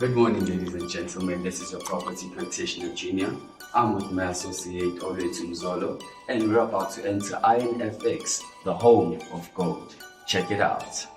Good morning, ladies and gentlemen. This is your property practitioner Junior. I'm with my associate Oletu Mzolo, and we're about to enter IRONFX, the home of gold. Check it out.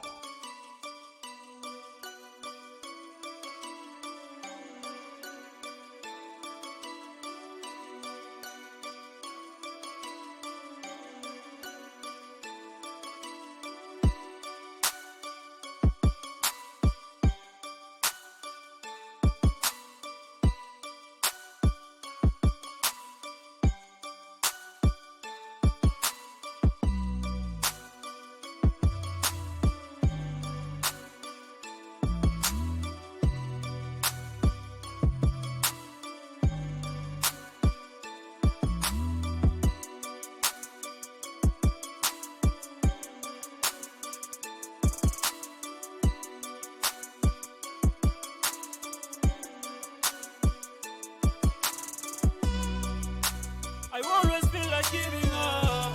I always feel like giving up,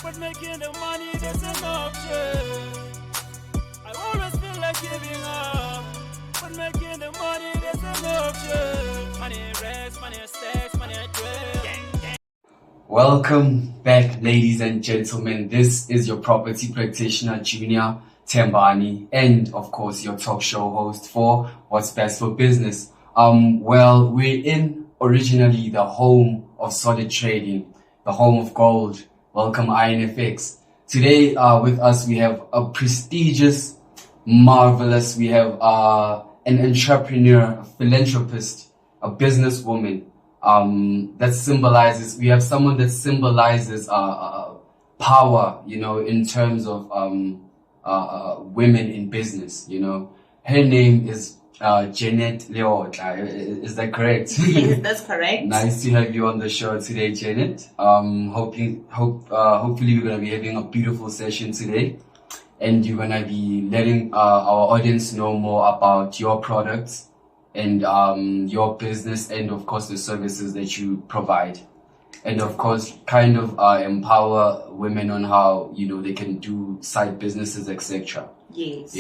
but making the money that's an option. I always feel like giving up, but making the money that's an option. Money rest, money stacks, money dress. Welcome back, ladies and gentlemen. This is your property practitioner Junior, Tembane, and of course your talk show host for What's Best for Business. Well, we're in originally the home of solid trading, the home of gold. Welcome IRONFX. Today with us we have a prestigious, marvelous, we have an entrepreneur, a philanthropist, a businesswoman that symbolizes, we have someone that symbolizes power, in terms of women in business, Her name is Janet Leotla. Is that correct? Yes, that's correct. Nice to have you on the show today, Janet. Hopefully we're gonna be having a beautiful session today, and you're gonna be letting our audience know more about your products and your business, and of course the services that you provide, and of course kind of empower women on how they can do side businesses, etc. Yes.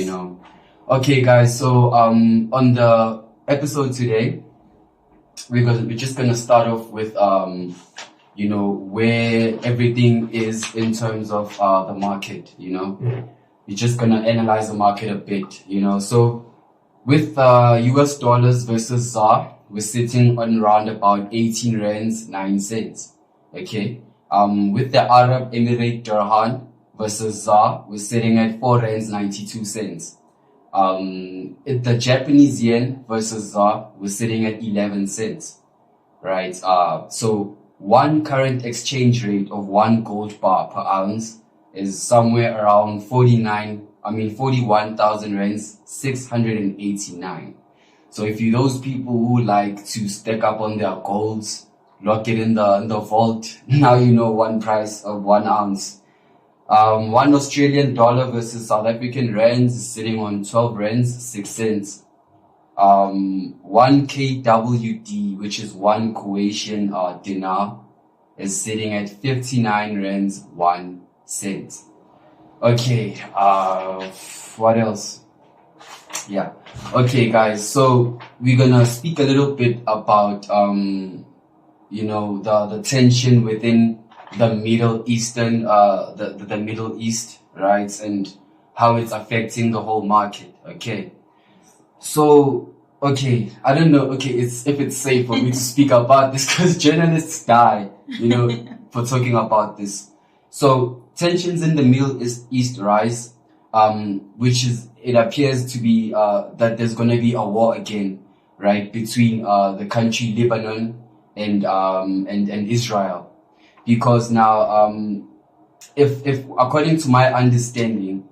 Okay, guys, so on the episode today, we're just gonna start off with where everything is in terms of the market. We're just gonna analyze the market a bit. So with US dollars versus ZAR, we're sitting on around about 18 rands 9 cents. Okay. With the Arab Emirate dirham versus ZAR, we're sitting at 4 rands 92 cents. The Japanese yen versus ZAR, we're sitting at 11 cents, right? So one current exchange rate of 1 gold bar per ounce is somewhere around 41,000 rands, 689. So if you're those people who like to stack up on their golds, lock it in the vault, now you know one price of 1 ounce. 1 Australian dollar versus South African rands is sitting on 12 rands 6 cents. 1 KWD, which is 1 Croatian dinar, is sitting at 59 rands 1 cent. Okay, what else? Yeah. Okay, guys, so we're gonna speak a little bit about the tension within the Middle Eastern, the Middle East, right, and how it's affecting the whole market. Okay, so I don't know. Okay, if it's safe for me to speak about this because journalists die, for talking about this. So tensions in the Middle East rise, which it appears to be that there's going to be a war again, right, between the country Lebanon and Israel. Because now, if according to my understanding,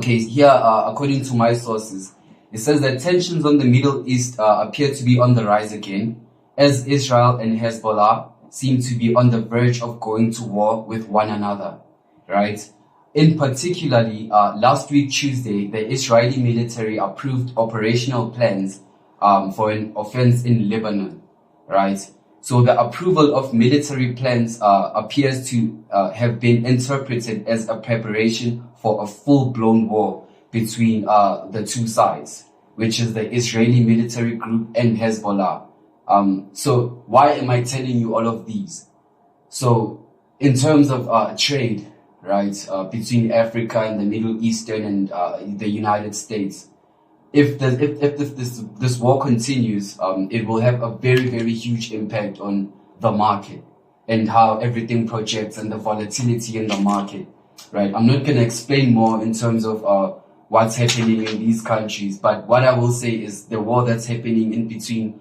here, according to my sources, it says that tensions on the Middle East appear to be on the rise again, as Israel and Hezbollah seem to be on the verge of going to war with one another, right? In particularly, last week Tuesday, the Israeli military approved operational plans for an offense in Lebanon, right? So the approval of military plans appears to have been interpreted as a preparation for a full-blown war between the two sides, which is the Israeli military group, and Hezbollah. So why am I telling you all of these? So in terms of trade, right, between Africa and the Middle Eastern and the United States, if this war continues, it will have a very, very huge impact on the market and how everything projects and the volatility in the market, right? I'm not going to explain more in terms of what's happening in these countries, but what I will say is the war that's happening in between,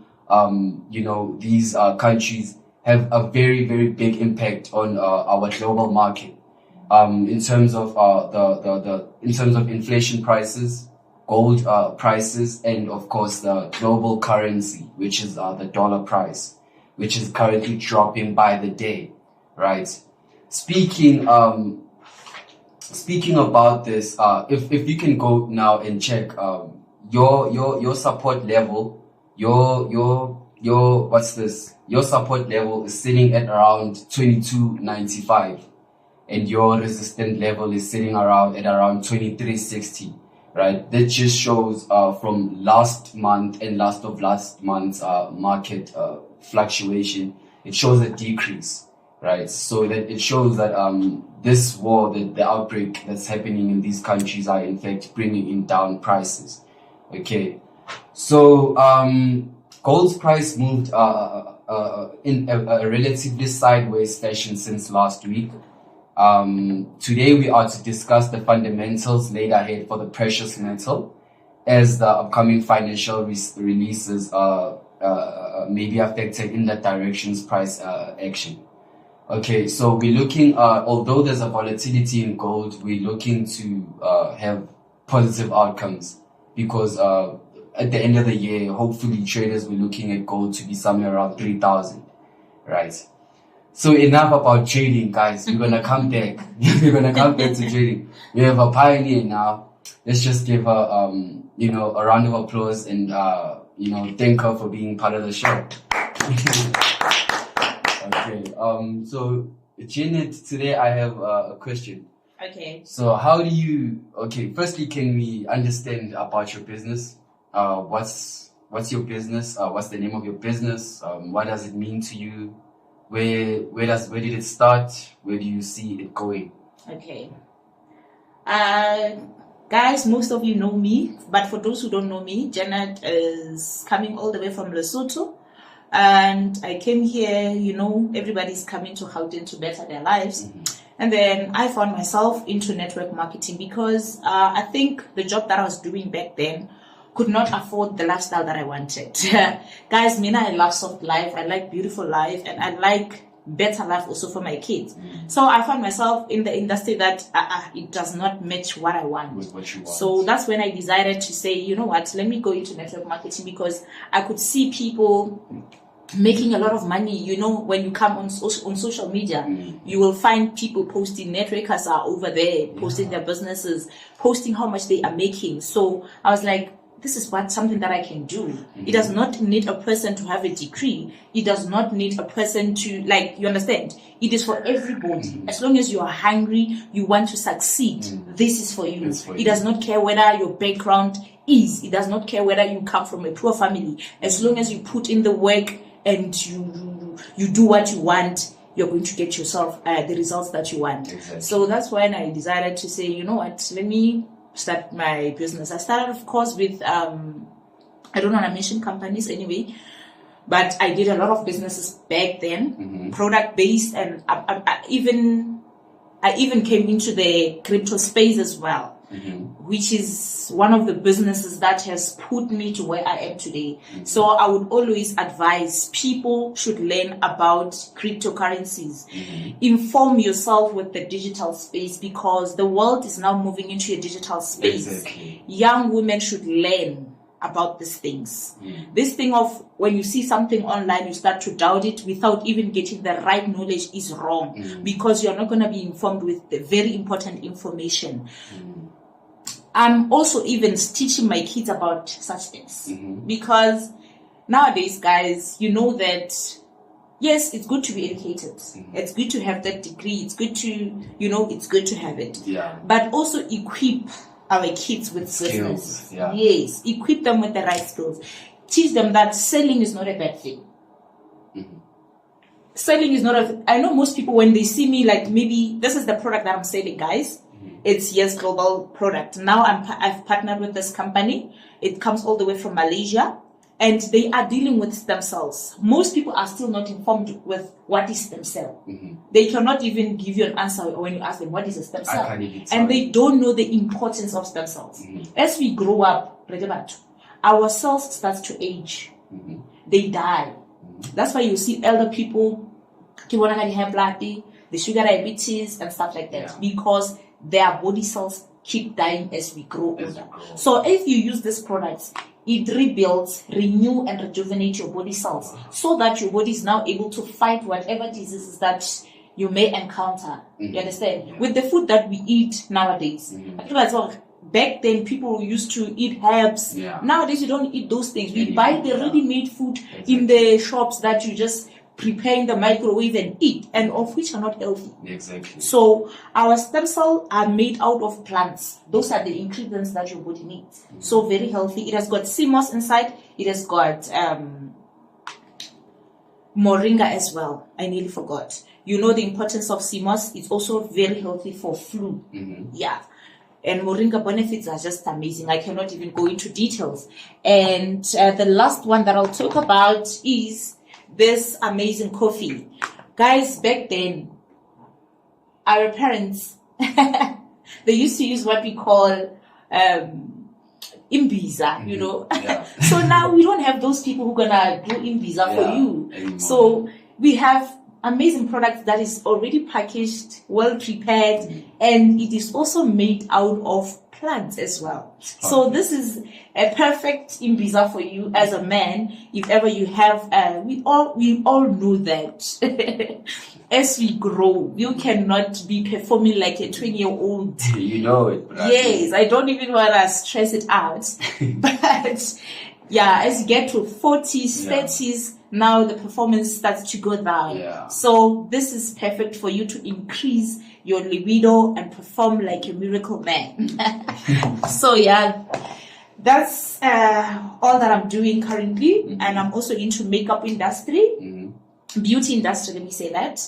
these countries have a very, very big impact on our global market. In terms of in terms of inflation prices, gold prices, and of course the global currency, which is the dollar price, which is currently dropping by the day, right? Speaking about this, if you can go now and check your support level, your what's this? Your support level is sitting at around 22.95, and your resistance level is sitting around 23.60. Right, that just shows from last month and last month's market fluctuation. It shows a decrease, right? So that it shows that this war, the outbreak that's happening in these countries, are in fact bringing in down prices. Okay, so gold's price moved in a relatively sideways fashion since last week. Today we are to discuss the fundamentals laid ahead for the precious metal, as the upcoming financial releases may be affected in that direction's price action. Okay, so we're looking, although there's a volatility in gold, we're looking to have positive outcomes, because at the end of the year, hopefully traders will looking at gold to be somewhere around 3,000, right? So enough about trading, guys. We're gonna come back. We're gonna come back to trading. We have a pioneer now. Let's just give her, a round of applause and, thank her for being part of the show. Okay. So Janet, today I have a question. Okay. So firstly, can we understand about your business? What's your business? What's the name of your business? What does it mean to you? Where did it start? Where do you see it going? Okay. Guys, most of you know me, but for those who don't know me, Janet is coming all the way from Lesotho, and I came here, everybody's coming to Gauteng to better their lives. Mm-hmm. And then I found myself into network marketing because I think the job that I was doing back then could not afford the lifestyle that I wanted. Guys, I love soft life, I like beautiful life, and I like better life also for my kids. So I found myself in the industry that it does not match what I want. With what you want. So that's when I decided to say, you know what, let me go into network marketing, because I could see people making a lot of money. When you come on social media, you will find people posting, networkers are over there posting their businesses, posting how much they are making. So I was like, this is something that I can do. It does not need a person to have a degree. It does not need a person to, you understand? It is for everybody. As long as you are hungry, you want to succeed, this is for you. It does not care whether your background is. It does not care whether you come from a poor family. As long as you put in the work and you do what you want, you're going to get yourself the results that you want. Exactly. So that's when I decided to say, you know what, let me start my business. I started, of course, with I don't want to mention companies anyway, but I did a lot of businesses back then, product based, and I even came into the crypto space as well, which is one of the businesses that has put me to where I am today. So I would always advise people should learn about cryptocurrencies. Inform yourself with the digital space, because the world is now moving into a digital space. Exactly. Young women should learn about these things. This thing of when you see something online, you start to doubt it without even getting the right knowledge is wrong, because you're not going to be informed with the very important information. I'm also even teaching my kids about such things, because nowadays, guys, you know that, yes, it's good to be educated. It's good to have that degree. It's good to, it's good to have it. Yeah. But also equip our kids with Skills, business. yeah. Yes, equip them with the right skills. Teach them that selling is not a bad thing. Selling is not I know most people, when they see me, like, maybe this is the product that I'm selling, guys. It's Yes Global product. Now I've partnered with this company. It comes all the way from Malaysia, and they are dealing with stem cells. Most people are still not informed with what is stem cell. They cannot even give you an answer when you ask them what is a stem cell, and they don't know the importance of stem cells. As we grow up, our cells start to age. They die. That's why you see elder people, the sugar diabetes and stuff like that, because their body cells keep dying as we grow older. So if you use these products, it rebuilds, renew, and rejuvenate your body cells, so that your body is now able to fight whatever diseases that you may encounter. You understand? With the food that we eat nowadays, back then people used to eat herbs. Nowadays you don't eat those things. We buy the ready-made food in the shops that you just prepare in the microwave and eat, and of which are not healthy. Exactly. So our stem cells are made out of plants. Those are the ingredients that your body needs. So very healthy. It has got sea moss inside. It has got moringa as well. I nearly forgot. You know the importance of sea moss. It's also very healthy for flu. Yeah. And moringa benefits are just amazing. I cannot even go into details. And the last one that I'll talk about is this amazing coffee. Guys, back then, our parents, they used to use what we call imbiza, you know. So now we don't have those people who are gonna do imbiza for you anymore. So we have amazing products that is already packaged, well prepared, and it is also made out of plants as well. So this is a perfect imbiza for you as a man. If ever you have, we all know that as we grow, you cannot be performing like a 20-year-old. You know it. Right? Yes, I don't even want to stress it out. But yeah, as you get to 40s, 30s, now the performance starts to go down. So this is perfect for you to increase your libido and perform like a miracle man. So yeah, that's all that I'm doing currently. And I'm also into makeup industry, beauty industry, let me say that.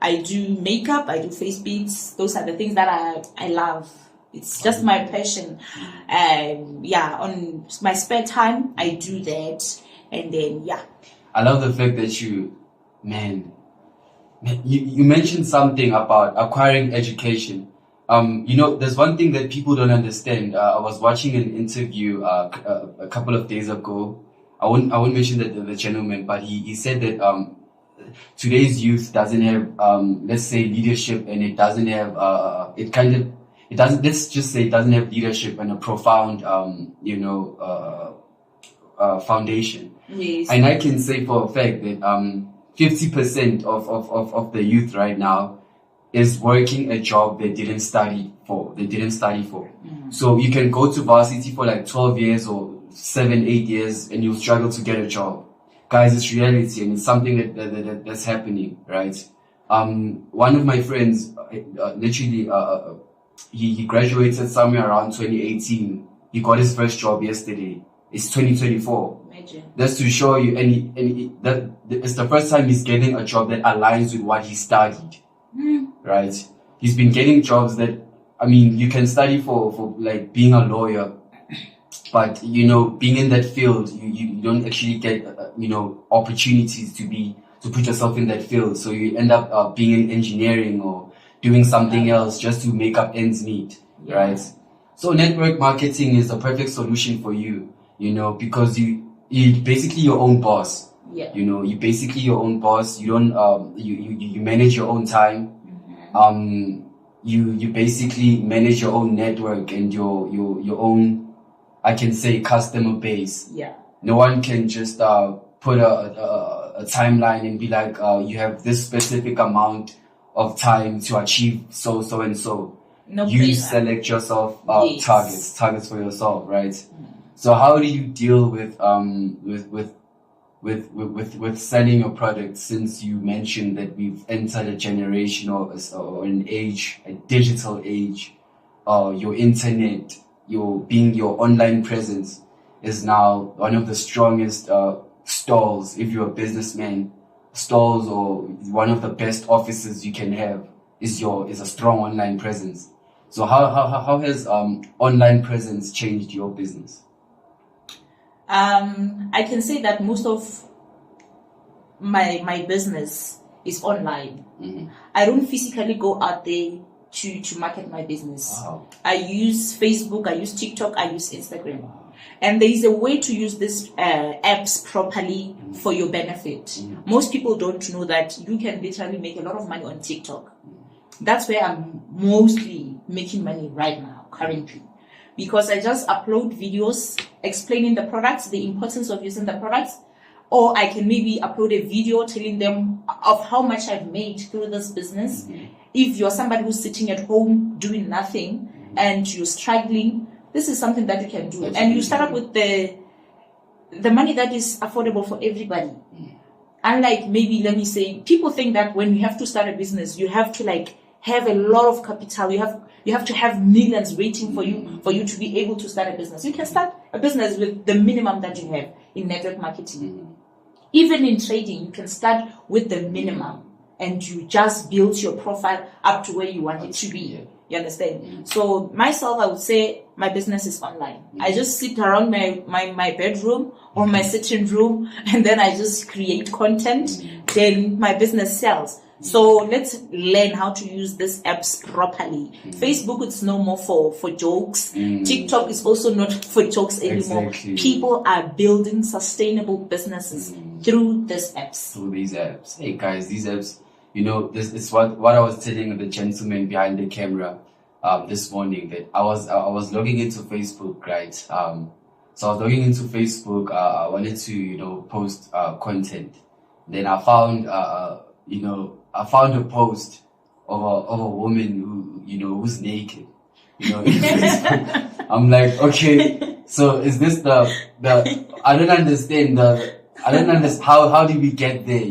I do makeup, I do face beads. Those are the things that I love. It's just my passion. Yeah, on my spare time, I do that. And then, yeah. I love the fact that you mentioned something about acquiring education. You know, there's one thing that people don't understand. I was watching an interview a couple of days ago. I won't mention the gentleman, but he said that today's youth doesn't have let's say leadership, and it doesn't have let's just say it doesn't have leadership and a profound foundation. Yes. And I can say for a fact that 50% of the youth right now is working a job they didn't study for. So you can go to varsity for like 12 years or 7-8 years and you'll struggle to get a job. Guys, it's reality, and it's something that's happening, right? One of my friends literally he graduated somewhere around 2018. He got his first job yesterday. It's 2024. Imagine. That's to show you, that it's the first time he's getting a job that aligns with what he studied. Right? He's been getting jobs that, I mean, you can study for like being a lawyer, but you know, being in that field, you don't actually get opportunities to put yourself in that field. So you end up being in engineering or doing something else just to make up ends meet. Right? So network marketing is a perfect solution for you. You know, because you're basically your own boss. Yeah. You know, you're basically your own boss. You don't you manage your own time. You basically manage your own network and your own, I can say, customer base. Yeah. No one can just put a timeline and be like, you have this specific amount of time to achieve so and so. No, you select yourself targets for yourself, right? So how do you deal with selling your product, since you mentioned that we've entered a generation or an age, a digital age, your internet your online presence is now one of the strongest stalls. If you're a businessman, stalls or one of the best offices you can have is a strong online presence. So how has online presence changed your business? I can say that most of my business is online. I don't physically go out there to market my business. Wow. I use Facebook, I use TikTok, I use Instagram. And there is a way to use these apps properly for your benefit. Most people don't know that you can literally make a lot of money on TikTok. That's where I'm mostly making money right now, currently. Because I just upload videos explaining the products, the importance of using the products, or I can maybe upload a video telling them of how much I've made through this business. If you're somebody who's sitting at home doing nothing and you're struggling, this is something that you can do. And you start up with the money that is affordable for everybody. Unlike maybe, let me say, people think that when you have to start a business, you have to like have a lot of capital. You have to have millions waiting for you to be able to start a business. You can start a business with the minimum that you have in network marketing. Even in trading, you can start with the minimum and you just build your profile up to where you want it to be. You understand? So myself, I would say my business is online. I just sit around my bedroom or my sitting room and then I just create content. Then my business sells. So let's learn how to use these apps properly. Facebook is no more for jokes. TikTok is also not for jokes anymore. Exactly. People are building sustainable businesses through these apps. Through these apps. Hey guys, these apps, this is what I was telling the gentleman behind the camera this morning, that I was logging into Facebook, right? So I was logging into Facebook. I wanted to post content. Then I found I found a post of a woman who's naked. In Facebook. I'm like, okay, so is this the I don't understand how did we get there?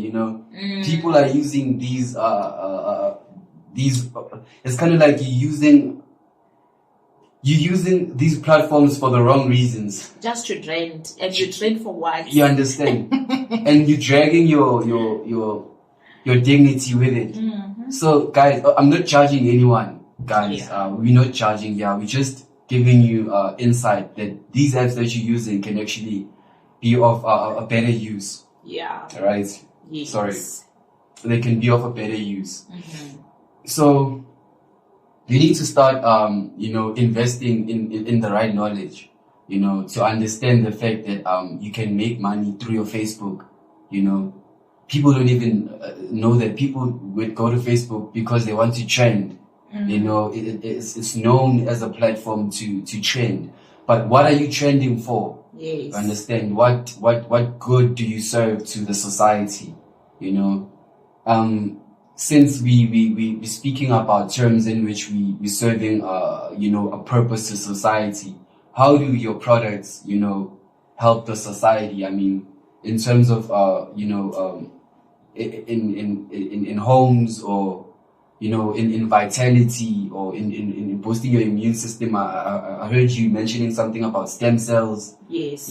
People are using these it's kind of like you're using these platforms for the wrong reasons. Just to trend, and you trend for what? You understand? And you're dragging your dignity with it. So guys, I'm not judging anyone, guys. We're not judging. We're just giving you insight that these apps that you're using can actually be of a better use. Right? Yes. Sorry, they can be of a better use. So you need to start investing in the right knowledge, to understand the fact that you can make money through your Facebook. People don't even know that people would go to Facebook because they want to trend. It's known as a platform to trend. But what are you trending for? Yes. Understand what good do you serve to the society? Since we speaking about terms in which we serving a purpose to society, how do your products help the society? I mean, in terms of in homes, or in vitality, or in boosting your immune system. I heard you mentioning something about stem cells. Yes.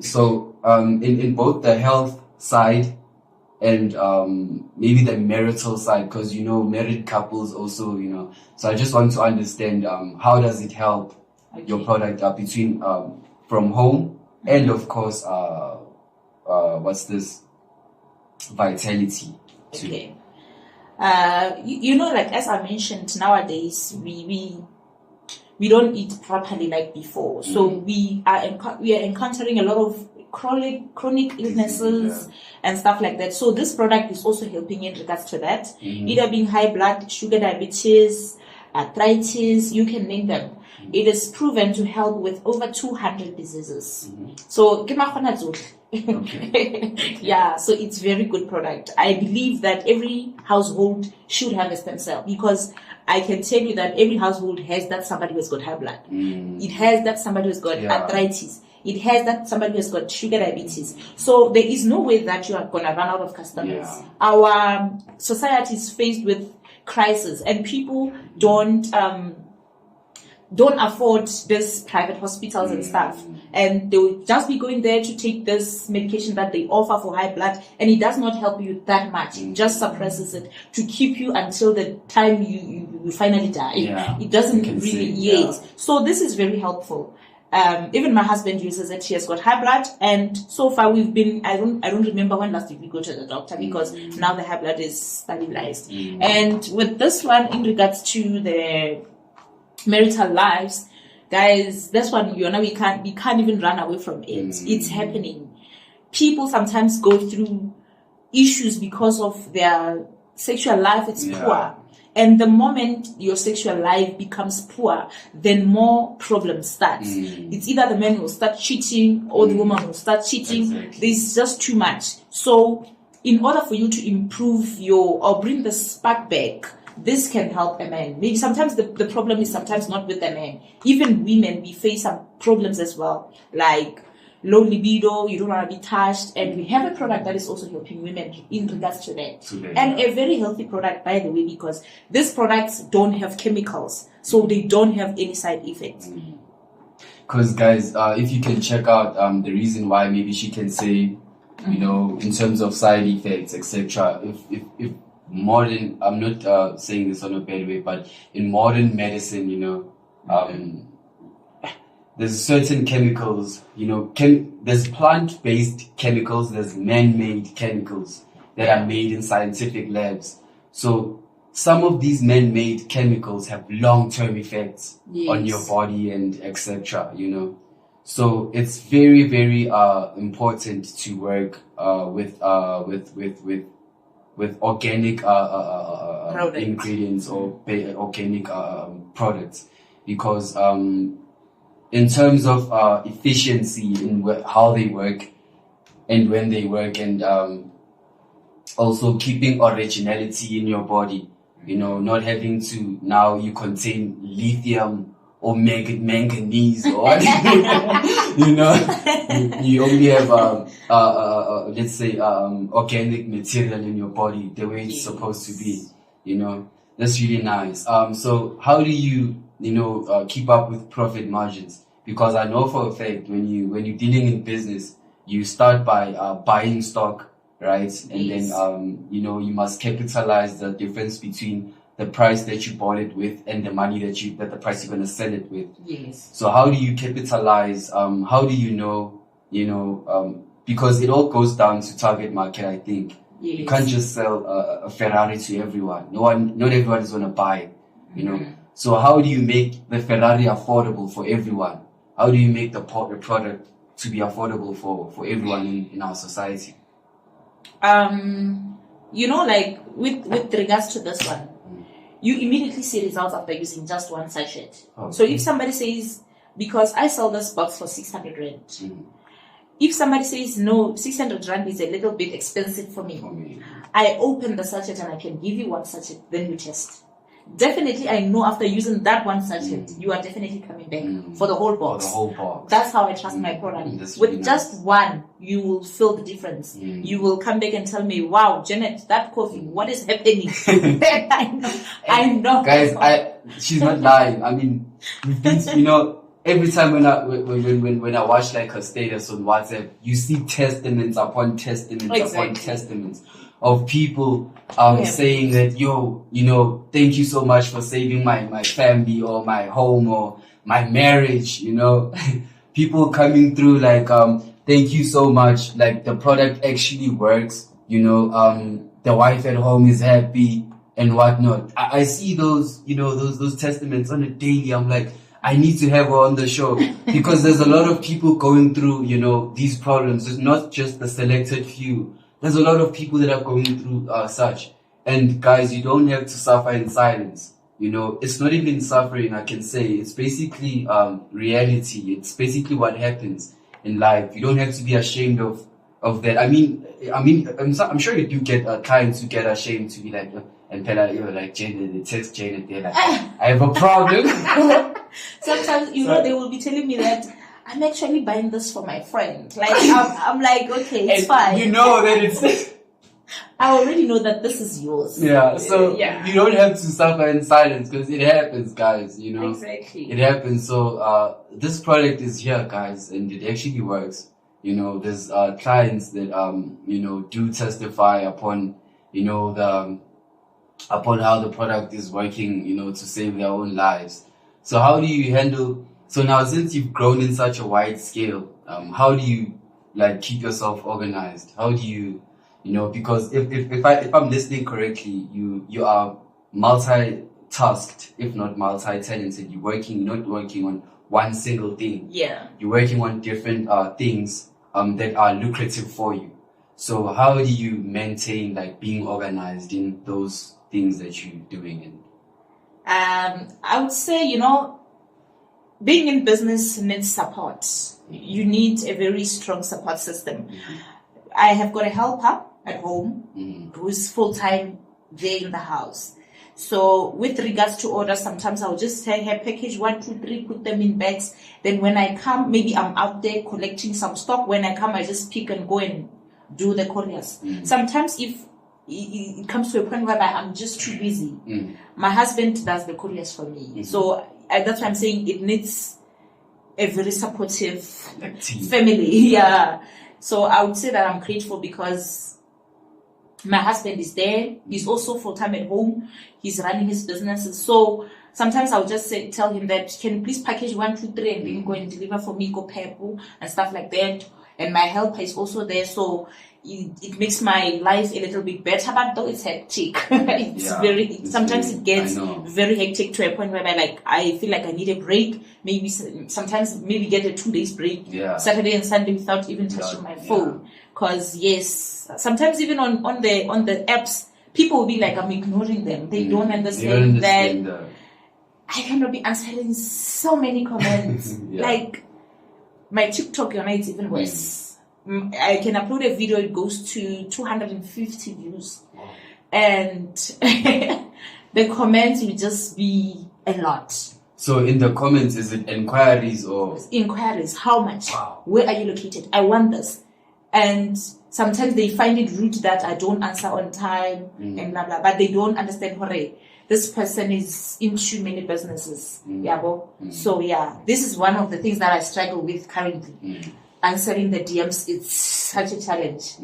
So in both the health side and maybe the marital side, because married couples also, so I just want to understand how does it help your product between from home and of course what's this vitality too. Okay. Like as I mentioned, nowadays we don't eat properly like before, so we are encountering a lot of chronic illnesses and stuff like that. So this product is also helping in regards to that, either being high blood sugar, diabetes, arthritis, you can name them. It is proven to help with over 200 diseases. So so it's very good product. I believe that every household should have a stem cell, because I can tell you that every household has that somebody who's got high blood. It has that somebody who's got arthritis. It has that somebody who's got sugar diabetes. So there is no way that you are going to run out of customers. Our society is faced with crisis, and people don't don't afford this private hospitals and stuff. And they will just be going there to take this medication that they offer for high blood, and it does not help you that much. It just suppresses it to keep you until the time you finally die. Yeah. It doesn't You can really, see, yes. So this is very helpful. Even my husband uses it. He has got high blood, and so far we've been, I don't remember when last did we go to the doctor, because now the high blood is stabilized. And with this one, in regards to the marital lives, guys, this one, we can't even run away from it. It's happening. People sometimes go through issues because of their sexual life. It's poor. And the moment your sexual life becomes poor, then more problems start. It's either the man will start cheating or the woman will start cheating. Exactly. There's just too much. So in order for you to improve or bring the spark back, this can help a man. Maybe sometimes the problem is sometimes not with the man. Even women, we face some problems as well, like low libido, you don't want to be touched, and we have a product that is also helping women in regards to that. And a very healthy product, by the way, because these products don't have chemicals, so they don't have any side effects. Because guys, if you can check out the reason why maybe she can say, in terms of side effects, etc. If modern, I'm not saying this on a bad way, but in modern medicine, there's certain chemicals, there's plant-based chemicals, there's man-made chemicals that are made in scientific labs. So some of these man-made chemicals have long-term effects on your body and etc. So it's very, very important to work with organic ingredients or organic products, because in terms of efficiency in how they work and when they work, and also keeping originality in your body, not having to, now you contain lithium or manganese or you only have let's say organic material in your body the way it's supposed to be. That's really nice. So how do you keep up with profit margins? Because I know for a fact when you're dealing in business, you start by buying stock, right? And then you must capitalize the difference between the price that you bought it with and the money that the price you're gonna sell it with. Yes. So how do you capitalize? How do you know? Because it all goes down to target market, I think. Yes. You can't just sell a Ferrari to everyone. Not everyone is gonna buy it. So how do you make the Ferrari affordable for everyone? How do you make the product to be affordable for everyone in our society? Like with regards to this one, you immediately see results after using just one sachet. Okay. So if somebody says, because I sell this box for 600 rand, if somebody says, no, 600 rand is a little bit expensive for me, I open the sachet and I can give you one sachet, then you test. Definitely, I know after using that one sachet, you are definitely coming back for the whole box. For the whole box. That's how I trust my product. That's With really just one, you will feel the difference. You will come back and tell me, wow, Janet, that coffee, what is happening? I know. Guys, she's not lying. I mean, we've been, every time when I watch like her status on WhatsApp, you see testaments upon testaments upon testaments of people saying that, thank you so much for saving my family or my home or my marriage, people coming through like, thank you so much, like the product actually works, the wife at home is happy and whatnot. I see those, those testaments on a daily. I'm like, I need to have her on the show because there's a lot of people going through, these problems. It's not just the selected few. There's a lot of people that are going through such. And guys, you don't have to suffer in silence. It's not even suffering, I can say. It's basically reality. It's basically what happens in life. You don't have to be ashamed of that. I mean, I'm sure you do get clients who get ashamed to be like, and Pella, like Janet, they text Janet, they're like, I have a problem. Sometimes, they will be telling me that I'm actually buying this for my friend. Like, I'm like, okay, it's fine. You know that it's... I already know that this is yours. Yeah, so Yeah. you don't have to suffer in silence because it happens, guys, you know. Exactly. It happens. So this product is here, guys, and it actually works. You know, there's clients that you know, do testify upon, you know, upon how the product is working, you know, to save their own lives. So how do you handle, so now since you've grown in such a wide scale, how do you like keep yourself organized? How do you, you know, because if I'm listening correctly, you are multi-tasked, if not multi-talented. You're not working on one single thing. Yeah. You're working on different things that are lucrative for you. So how do you maintain like being organized in those things that you're doing? I would say, you know, being in business needs support. You need a very strong support system. I have got a helper at home who's full-time there in the house. So with regards to orders, sometimes I'll just say, hey, package 1, 2, 3, put them in bags. Then when I come, maybe I'm out there collecting some stock. When I come, I just pick and go and do the couriers. Sometimes if it comes to a point whereby I'm just too busy, my husband does the couriers for me. So that's why I'm saying it needs a very supportive family. Yeah. So I would say that I'm grateful because my husband is there. He's also full-time at home. He's running his businesses. So sometimes I'll just tell him that, can you please package 1, 2, 3 and then go and deliver for me, go payable and stuff like that. And my helper is also there. So it makes my life a little bit better, but though it's hectic. Sometimes it gets very hectic to a point where I feel like I need a break. Maybe sometimes get a 2 days break, Saturday and Sunday, without even touching my phone. Cause yes, sometimes even on the apps, people will be like, I'm ignoring them. They don't understand that I cannot be answering so many comments. Like my TikTok, it's even worse. I can upload a video, it goes to 250 views. And the comments will just be a lot. So in the comments, is it inquiries or? Inquiries. How much? Wow. Where are you located? I want this. And sometimes they find it rude that I don't answer on time and blah, blah. But they don't understand, hooray, this person is into many businesses. So this is one of the things that I struggle with currently. Answering the DMs, it's such a challenge.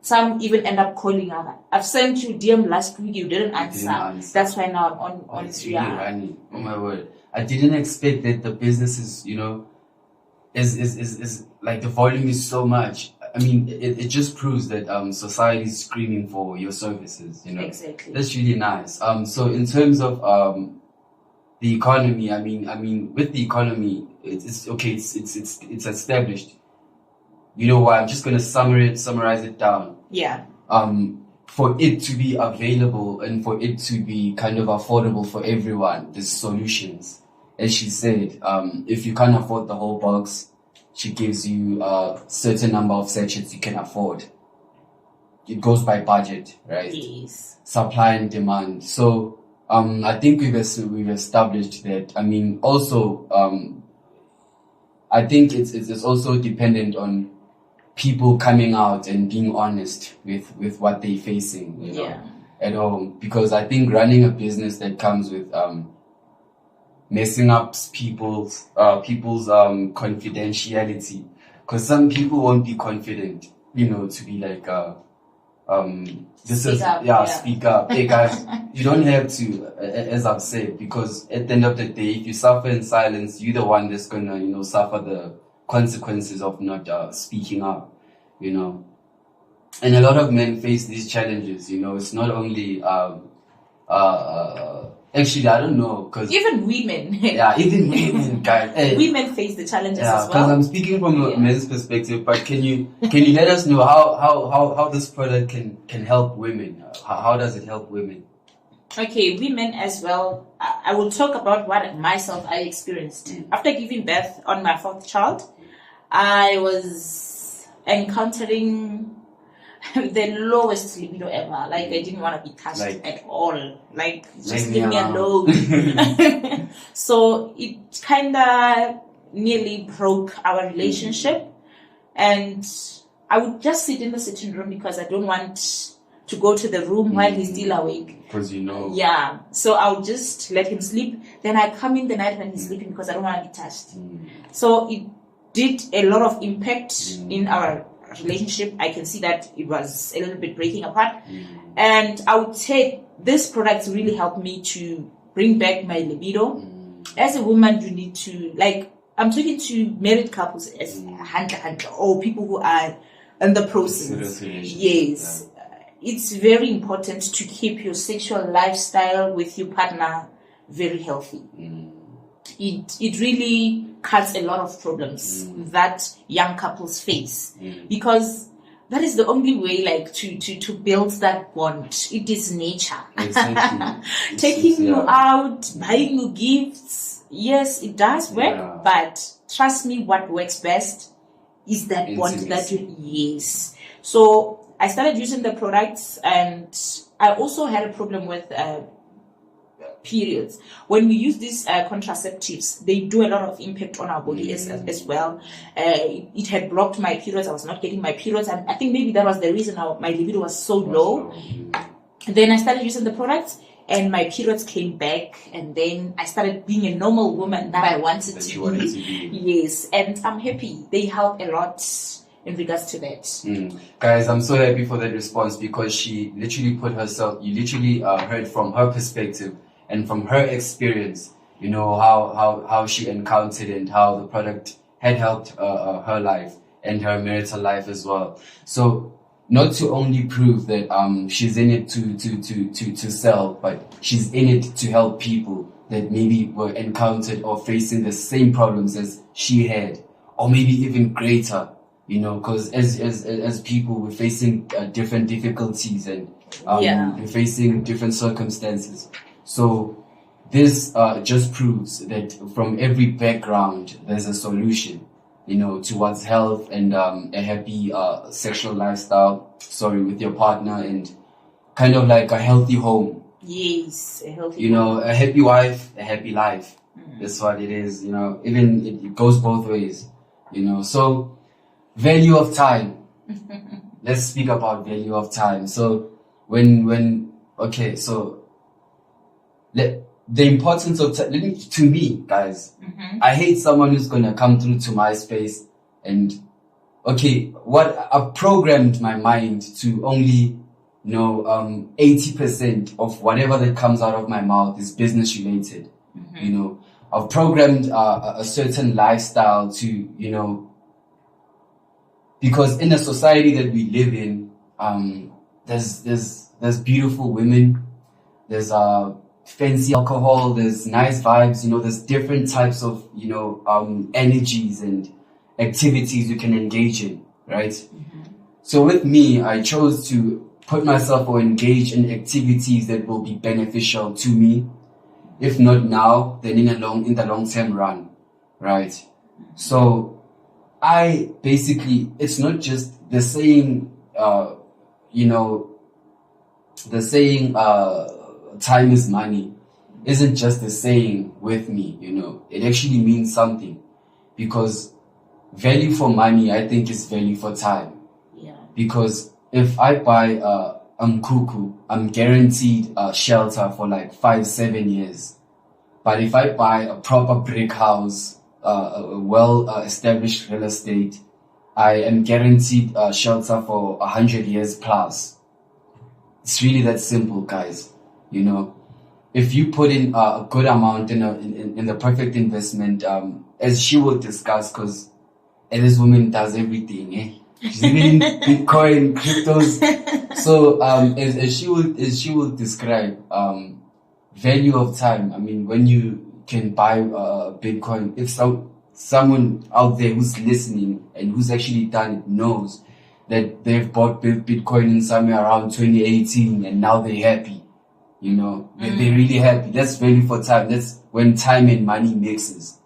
Some even end up calling out. I've sent you DM last week, you didn't answer. That's why now I'm on it's really running. Oh my word. I didn't expect that the business is, you know, is like the volume is so much. I mean, it just proves that society is screaming for your services, you know. Exactly. That's really nice. So in terms of the economy, I mean with the economy, it's okay, it's established. You know what? I'm just gonna summarize it down. Yeah. For it to be available and for it to be kind of affordable for everyone, there's solutions. As she said, if you can't afford the whole box, she gives you a certain number of sachets you can afford. It goes by budget, right? Yes. Supply and demand. So I think we've established that. I mean, also I think it's also dependent on people coming out and being honest with what they're facing, you know, at home. Because I think running a business that comes with messing up people's confidentiality, because some people won't be confident, you know, to be like speak up. Hey guys, you don't have to, as I've said, because at the end of the day, if you suffer in silence, you're the one that's gonna, you know, suffer the consequences of not speaking up, you know. And a lot of men face these challenges, you know. It's not only actually, I don't know, because even women. Even women, guys. Hey, women face the challenges as well. Because I'm speaking from a men's perspective, but can you let us know how this product can help women? How does it help women? Okay, women as well. I will talk about what I experienced. After giving birth on my 4th child, I was encountering the lowest libido ever. Like, I didn't want to be touched at all. Like, just leave me alone. So it kind of nearly broke our relationship. And I would just sit in the sitting room because I don't want to go to the room while he's still awake. Because Yeah. So I'll just let him sleep. Then I come in the night when he's sleeping because I don't want to be touched. So it did a lot of impact in our relationship. I can see that it was a little bit breaking apart. And I would say this product really helped me to bring back my libido. As a woman, you need to, like, I'm talking to married couples as or people who are in the process. Yes. It's very important to keep your sexual lifestyle with your partner very healthy. It really cuts a lot of problems that young couples face, because that is the only way, like, to build that bond. It is nature. Exactly. Taking you out, buying you gifts. Yes, it does work, but trust me, what works best is that bond that you, yes. So I started using the products, and I also had a problem with periods. When we use these contraceptives, they do a lot of impact on our body as well. It had blocked my periods. I was not getting my periods, and I think maybe that was the reason my libido was so low. Then I started using the products, and my periods came back, and then I started being a normal woman that I wanted to be. Yes, and I'm happy. They help a lot in regards to that. Guys, I'm so happy for that response, because she literally put herself, you literally heard from her perspective and from her experience, how she encountered and how the product had helped her life and her marital life as well. So not to only prove that she's in it to sell, but she's in it to help people that maybe were encountered or facing the same problems as she had, or maybe even greater. Because as people, we're facing different difficulties, and we're facing different circumstances. So this just proves that from every background, there's a solution, towards health and a happy sexual lifestyle, with your partner, and kind of like a healthy home. Yes, a healthy home. A happy wife, a happy life. That's what it is, even it goes both ways, So value of time. Let's speak about value of time. So the importance of to me, guys, I hate someone who's gonna come through to my space and what I've programmed my mind to only 80% of whatever that comes out of my mouth is business related. I've programmed a certain lifestyle to because in the society that we live in, there's beautiful women, there's fancy alcohol, there's nice vibes, there's different types of energies and activities you can engage in, right? So with me, I chose to put myself or engage in activities that will be beneficial to me, if not now, then in the long term run, right? So I basically, it's not just the saying, time is money isn't just the saying with me, it actually means something, because value for money, I think, is value for time. Because if I buy Mkuku, I'm guaranteed shelter for like 5-7 years. But if I buy a proper brick house, a well-established real estate, I am guaranteed shelter for 100 years plus. It's really that simple, guys. If you put in a good amount in the perfect investment, as she will discuss, because this woman does everything, she's even in Bitcoin, cryptos. So as she will describe, value of time. I mean, when you can buy Bitcoin, if someone out there who's listening and who's actually done it knows that they've bought Bitcoin in somewhere around 2018 and now they're happy, they're really happy. That's value for time. That's when time and money mixes,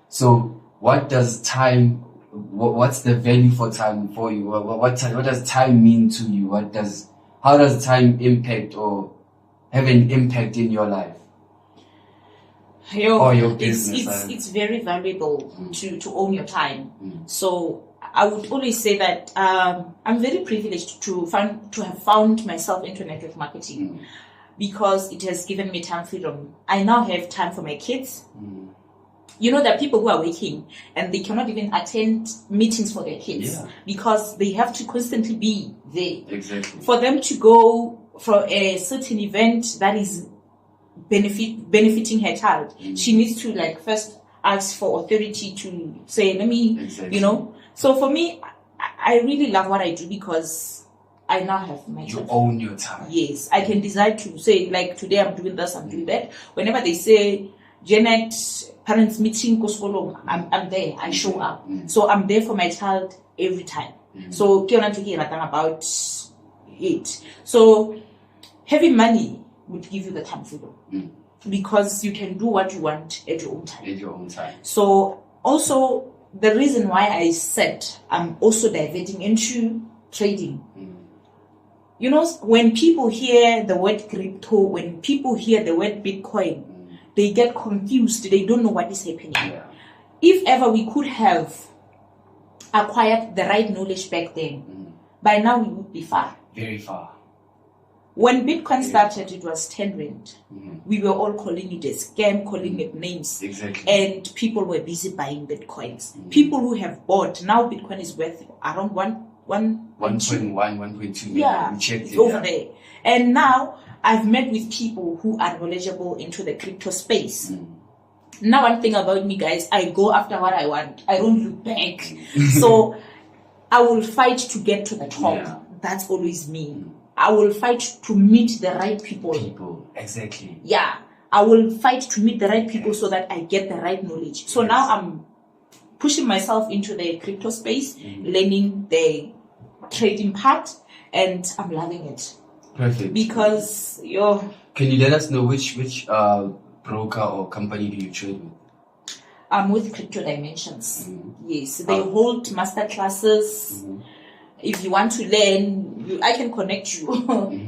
So what does time, what's the value for time for you? What does time mean to you? How does time impact or have an impact in your life? Or your business? It's very valuable to own your time. So I would always say that I'm very privileged to have found myself into network marketing because it has given me time freedom. I now have time for my kids. You know, there are people who are working and they cannot even attend meetings for their kids because they have to constantly be there. Exactly. For them to go for a certain event that is benefiting her child, she needs to like first ask for authority to say, let me, you know. So for me, I really love what I do because I now have my You own your time. Yes, I can decide to say, like, today I'm doing this, I'm doing that. Whenever they say, Janet, parents meeting, I'm there, I show up. So I'm there for my child every time. So, about it. So, having money would give you the time freedom because you can do what you want at your own time. At your own time. So, also, the reason why I said I'm also diverting into trading. You know, when people hear the word crypto, when people hear the word Bitcoin, they get confused. They don't know what is happening. If ever we could have acquired the right knowledge back then, by now we would be far. Very far. When Bitcoin started, it was 10 rand. We were all calling it a scam, calling it names. Exactly. And people were busy buying Bitcoins. People who have bought, now Bitcoin is worth around 1.1, 1.2 million. Yeah, We checked it's it, over there. And now I've met with people who are knowledgeable into the crypto space. Now, one thing about me, guys, I go after what I want. I don't look back. So I will fight to get to the top. Yeah. That's always me. I will fight to meet the right people. Exactly. Yeah. I will fight to meet the right people so that I get the right knowledge. So now I'm pushing myself into the crypto space, learning the trading part, and I'm loving it. Perfect. Because can you let us know which broker or company do you trade with? I'm with Crypto Dimensions. Yes, they hold master classes. If you want to learn, I can connect you.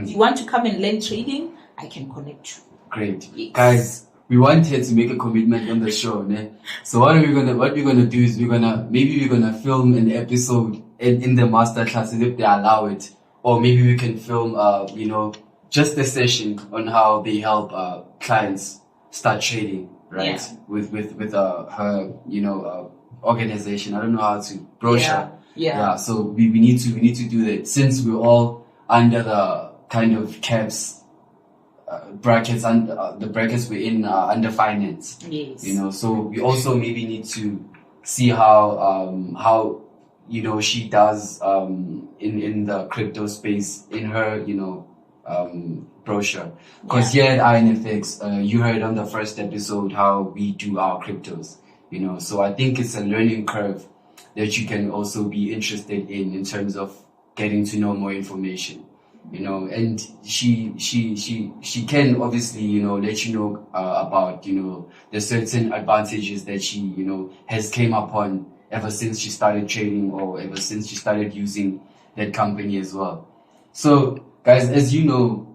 If you want to come and learn trading, I can connect you. Great. Yes. Guys, we wanted to make a commitment on the show, ne? So what we're gonna do is we're gonna film an episode in the master classes if they allow it, or maybe we can film just a session on how they help clients start trading, right? With her organization. I don't know how to brochure. Yeah. So we need to do that since we're all under the kind of caps brackets and the brackets we're in under finance. Yes. So we also maybe need to see how she does in the crypto space in her brochure, because here at IRONFX you heard on the first episode how we do our cryptos, so I think it's a learning curve that you can also be interested in terms of getting to know more information, and she can obviously let you know about the certain advantages that she has came upon ever since she started trading or ever since she started using that company as well. So guys, as you know,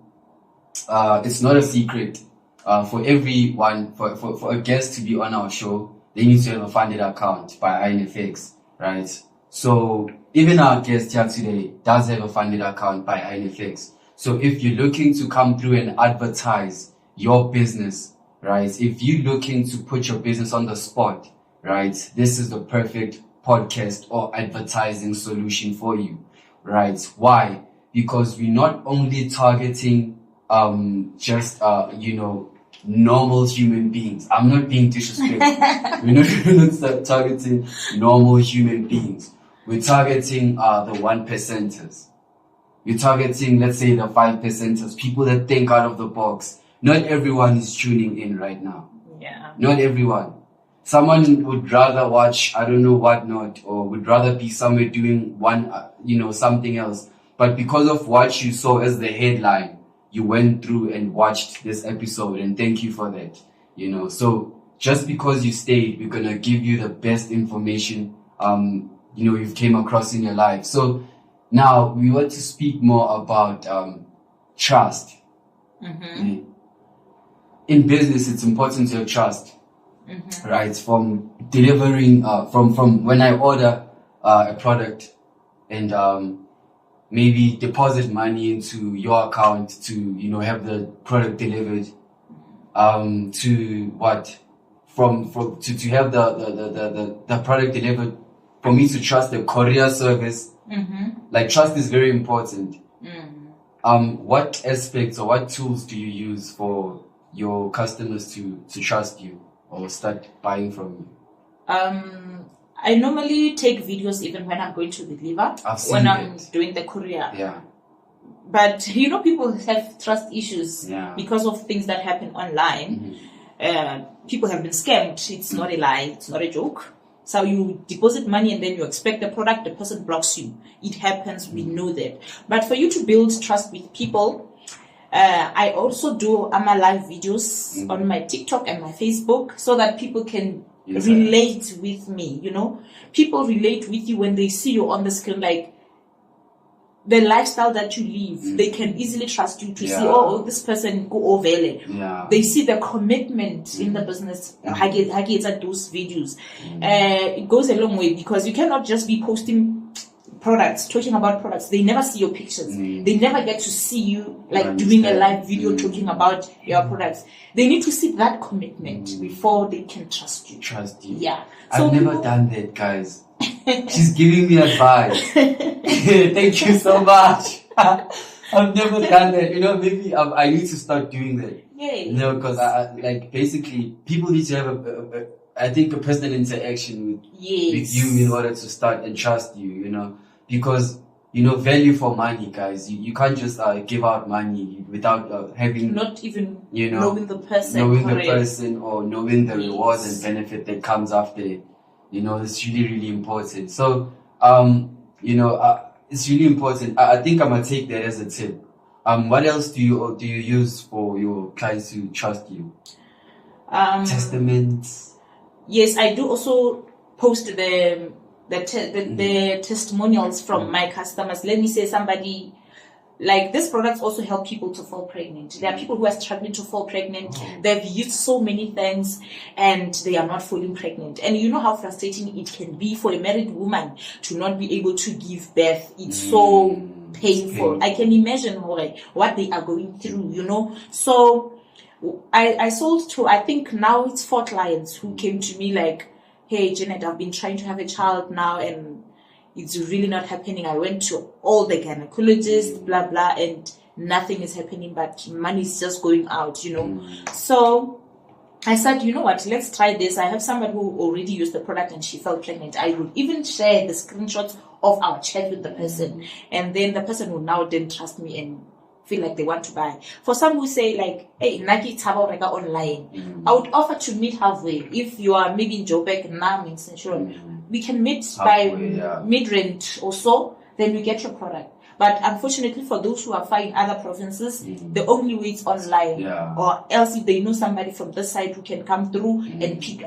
it's not a secret for everyone, for a guest to be on our show, they need to have a funded account by IRONFX, right? So even our guest here today does have a funded account by IRONFX. So if you're looking to come through and advertise your business, right? If you're looking to put your business on the spot, right? This is the perfect podcast or advertising solution for you, right? Why? Because we're not only targeting just normal human beings. I'm not being disrespectful. We're not targeting normal human beings. We're targeting the 1%ers. We're targeting, let's say, the 5%ers, people that think out of the box. Not everyone is tuning in right now. Yeah. Not everyone. Someone would rather watch, I don't know what not, or would rather be somewhere doing something else. But because of what you saw as the headline, you went through and watched this episode, and thank you for that. So just because you stayed, we're gonna give you the best information you've came across in your life. So now we want to speak more about trust. In business, it's important to have trust, right? From delivering, from when I order a product and maybe deposit money into your account to, you know, have the product delivered, to what, to have the product delivered, for me to trust the courier service. Like, trust is very important. What aspects or what tools do you use for your customers to trust you or start buying from you? I normally take videos even when I'm going to deliver, when I'm doing the courier. Yeah. But, you know, people have trust issues because of things that happen online. People have been scammed. It's not a lie. It's not a joke. So you deposit money and then you expect the product, the person blocks you. It happens. We know that. But for you to build trust with people, I also do live videos on my TikTok and my Facebook so that people can relate with me. You know, people relate with you when they see you on the screen, like the lifestyle that you live. They can easily trust you to see, oh, this person go over there. They see the commitment in the business. I get those videos. It goes a long way, because you cannot just be posting products, talking about products. They never see your pictures. They never get to see you like doing a live video talking about your products. They need to see that commitment before they can trust you. Yeah. So I've never done that, guys. She's giving me advice. Thank you so much. I've never done that. You know, maybe I need to start doing that. You know, because I like, basically people need to have I think a personal interaction with you in order to start and trust you. You know, because, you know, value for money, guys. You can't just give out money without having, not even, you know, knowing the person or knowing the rewards and benefit that comes after it. You know, it's really, really important. So, you know, it's really important. I think I'm gonna take that as a tip. What else do you use for your clients to trust you? Testaments. Yes, I do also post the testimonials from my customers. Let me say, somebody, like, this products also help people to fall pregnant. There are people who are struggling to fall pregnant. They've used so many things and they are not falling pregnant. And you know how frustrating it can be for a married woman to not be able to give birth. It's so painful. I can imagine what they are going through, you know. So I sold to, I think now it's 4 clients who came to me like, hey, Janet, I've been trying to have a child now and it's really not happening. I went to all the gynecologists, blah, blah, and nothing is happening, but money is just going out, you know. So I said, you know what, let's try this. I have somebody who already used the product and she fell pregnant. I will even share the screenshots of our chat with the person. And then the person will now then trust me and feel like they want to buy. For some who say like, hey, Naki Taba Rega online, I would offer to meet halfway. If you are maybe in Joburg now in Central, we can meet halfway, by mid-range or so, then we get your product. But unfortunately for those who are far in other provinces, the only way is online. Or else if they know somebody from this side who can come through and pick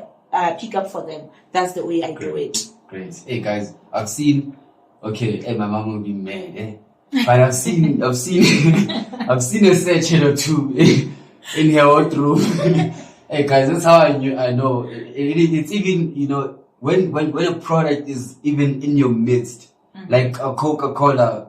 up for them. That's the way I do it. Great. Hey guys, I've seen, hey, my mom will be mad, but I've seen a session or two in her old room. Hey guys, that's how I know. It's even, you know, when a product is even in your midst, like a Coca-Cola,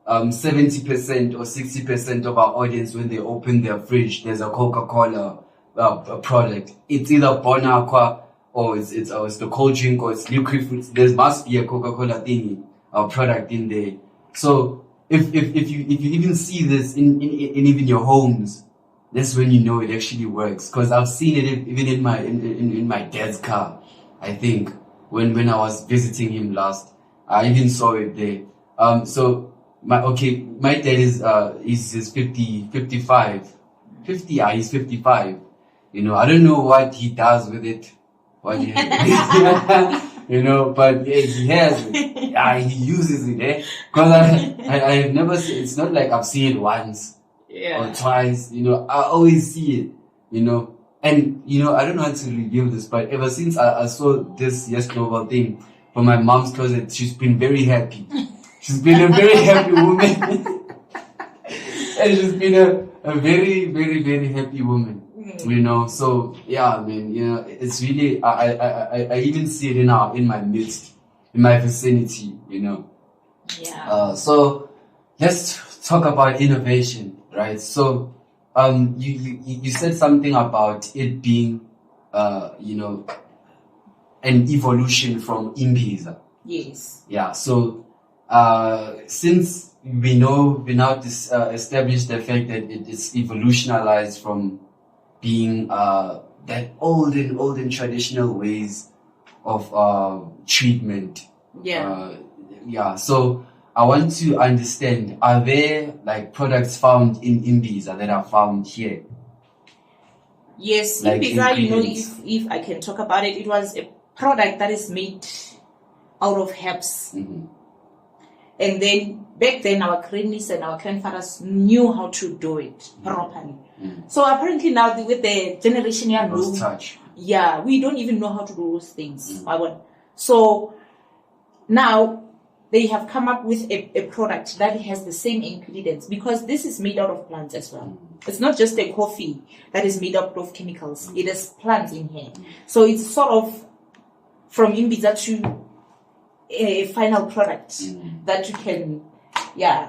70% or 60% of our audience, when they open their fridge, there's a Coca-Cola a product. It's either Bon Aqua or it's the cold drink or it's liquid fruits. There must be a Coca-Cola thingy, a product in there. So if you even see this in even your homes, that's when you know it actually works. Because I've seen it even in my dad's car. I think when I was visiting him last, I even saw it there. So my dad is 55. He's 55. You know, I don't know what he does with it. You know, but he has it. He uses it, Because I have never seen, it's not like I've seen it once or twice, you know, I always see it, you know. And, you know, I don't know how to review this, but ever since I saw this Yes Global thing from my mom's closet, she's been very happy. She's been a very happy woman. And she's been a very, very, very happy woman. You know, so yeah, man, you know, it's really, I even see it in my midst, in my vicinity, Yeah. So let's talk about innovation, right? So you said something about it being an evolution from Imbiza. Yes. Yeah. So since we now established the fact that it is evolutionalized from being that old and traditional ways of treatment. Yeah. Yeah. So I want to understand: are there like products found in Imbiza that are found here? Yes, Like Imbiza, ingredients. if I can talk about it, it was a product that is made out of herbs. Mhm. And then back then, our grannies and our grandfathers knew how to do it properly. So apparently now, with the generation you Lost know, touch. yeah, we don't even know how to do those things. So now they have come up with a product that has the same ingredients, because this is made out of plants as well. It's not just a coffee that is made up of chemicals. It has plants in here. So it's sort of from Imbiza to a final product that you can, Yeah.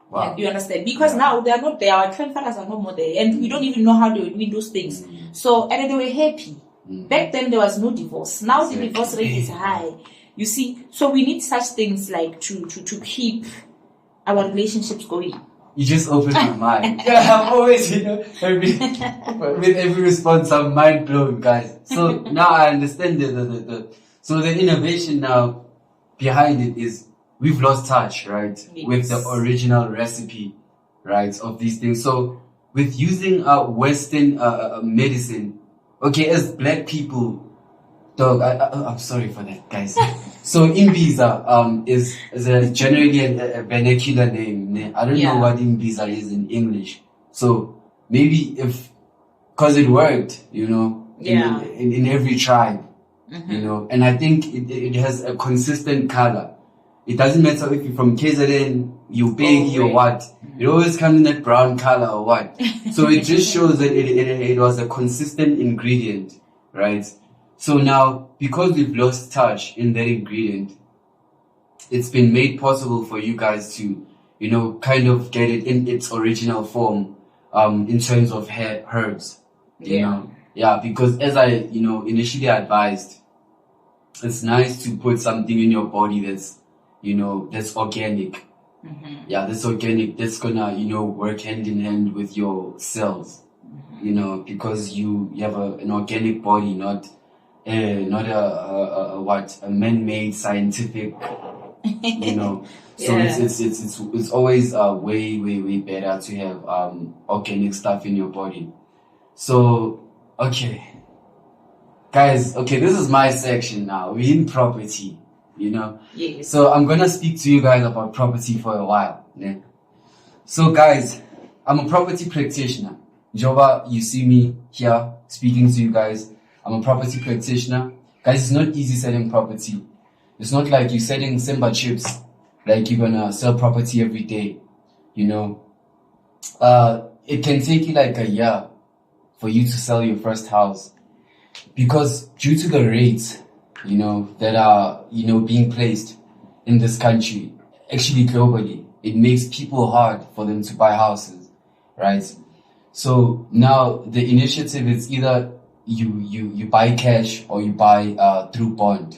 Wow. yeah, you understand? Because now they are not there. Our grandfathers are no more there, and we don't even know how they were doing those things. So, and they were happy. Back then, there was no divorce. Now the divorce rate is high. You see, so we need such things like to keep our relationships going. You just opened my mind. Yeah, I'm always, with every response, I'm mind blown, guys. So now I understand so the innovation now behind it is we've lost touch, right? Yes. With the original recipe, right, of these things. So with using Western medicine, okay, as black people, dog, I'm sorry for that, guys. So Imbiza is generally a vernacular name. I don't know what Imbiza is in English. So maybe because it worked, in every tribe, and I think it has a consistent color. It doesn't matter if you're from KZN, you big or what. It always comes in that brown color or what. So it just shows that it was a consistent ingredient, right? So now, because we've lost touch in that ingredient, it's been made possible for you guys to, kind of get it in its original form, in terms of herbs, Yeah, because as I, initially advised, it's nice to put something in your body that's, that's organic. Yeah, that's organic. That's gonna, work hand in hand with your cells, because you have an organic body, not a man-made scientific, So it's always way better to have organic stuff in your body. So okay, guys. Okay, this is my section now. We're in property, Yes. So I'm gonna speak to you guys about property for a while. Yeah? So guys, I'm a property practitioner. Joba, you see me here speaking to you guys. I'm a property practitioner. Guys, it's not easy selling property. It's not like you're selling Simba chips, like you're gonna sell property every day, It can take you like a year for you to sell your first house. Because due to the rates, that are, being placed in this country, actually globally, it makes people hard for them to buy houses, right? So now the initiative is either you buy cash or you buy through bond.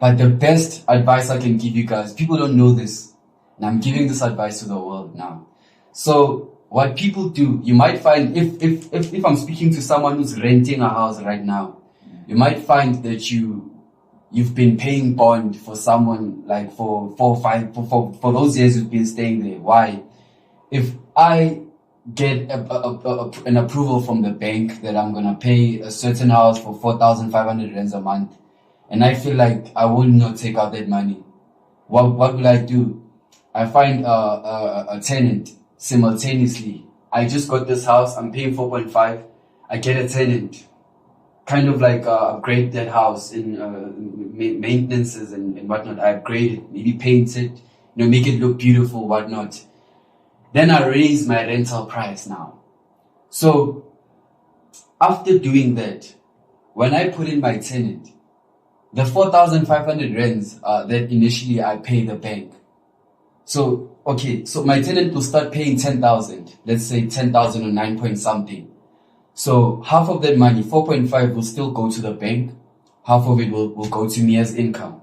But the best advice I can give you guys, people don't know this, and I'm giving this advice to the world now. So what people do, you might find, if I'm speaking to someone who's renting a house right now, you might find that you've been paying bond for someone like for 4 or 5 for those years you've been staying there. Why? If I get an approval from the bank that I'm gonna pay a certain house for 4,500 rands a month, and I feel like I will not take out that money, what will I do? I find a tenant simultaneously. I just got this house, I'm paying 4.5. I get a tenant, kind of like upgrade that house in maintenances and whatnot. I upgrade it, maybe paint it, make it look beautiful, whatnot. Then I raise my rental price now. So after doing that, when I put in my tenant, the 4,500 rands that initially I pay the bank. So, okay, so my tenant will start paying 10,000, let's say 10,000 or 9 point something. So half of that money, 4.5, will still go to the bank. Half of it will go to me as income.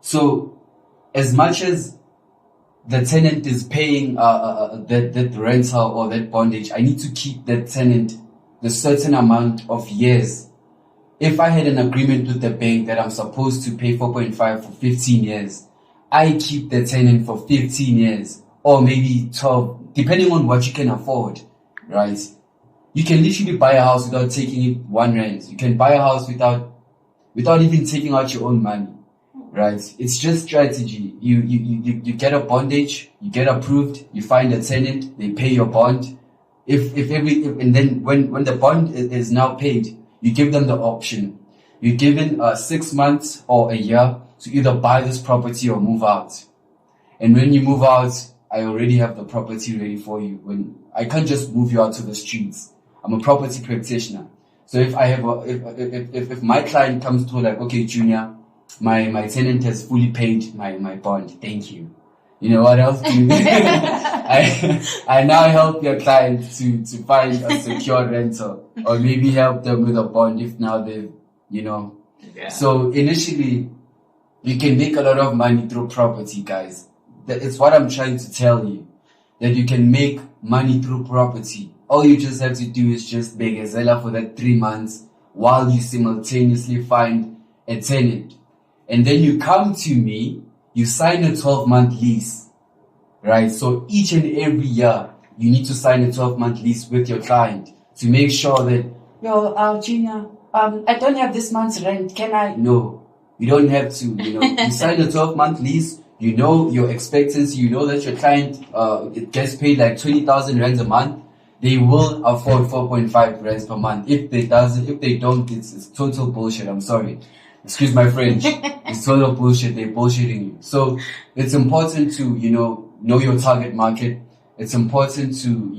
So as much as the tenant is paying that rental or that bondage, I need to keep that tenant the certain amount of years. If I had an agreement with the bank that I'm supposed to pay 4.5 for 15 years, I keep the tenant for 15 years or maybe 12, depending on what you can afford, right? You can literally buy a house without taking it 1 rand. You can buy a house without even taking out your own money, right? It's just strategy. You get a bondage, you get approved, you find a tenant, they pay your bond. And then when the bond is now paid, you give them the option. You're given 6 months or a year to either buy this property or move out. And when you move out, I already have the property ready for you. When I can't just move you out to the streets. I'm a property practitioner. So if I have if my client comes to like, okay, Junior, my tenant has fully paid my bond. Thank you. You know what else do you I now help your client to find a secure rental, or maybe help them with a bond if now they've, you know. Yeah. So initially, you can make a lot of money through property, guys. It's what I'm trying to tell you, that you can make money through property. All you just have to do is just beg a seller for that 3 months while you simultaneously find a tenant. And then you come to me, you sign a 12-month lease, right? So each and every year, you need to sign a 12-month lease with your client to make sure that, Junior, I don't have this month's rent. Can I? No, you don't have to. You know, you sign a 12-month lease. You know your expectancy. You know that your client it gets paid like 20,000 rands a month. They will afford 4.5 rands per month. If they don't, it's total bullshit. I'm sorry. Excuse my French. It's total bullshit. They're bullshitting you. So it's important to, know your target market. It's important to,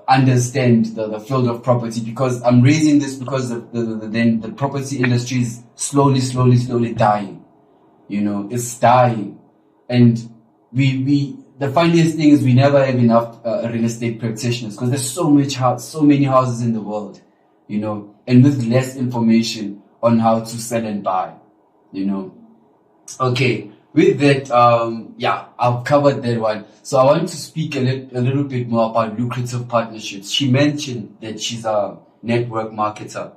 understand the field of property, because I'm raising this because the property industry is slowly dying. It's dying. And the funniest thing is we never have enough real estate practitioners, because there's so many houses in the world, and with less information on how to sell and buy, Okay, with that, I've covered that one. So I want to speak a little bit more about lucrative partnerships. She mentioned that she's a network marketer.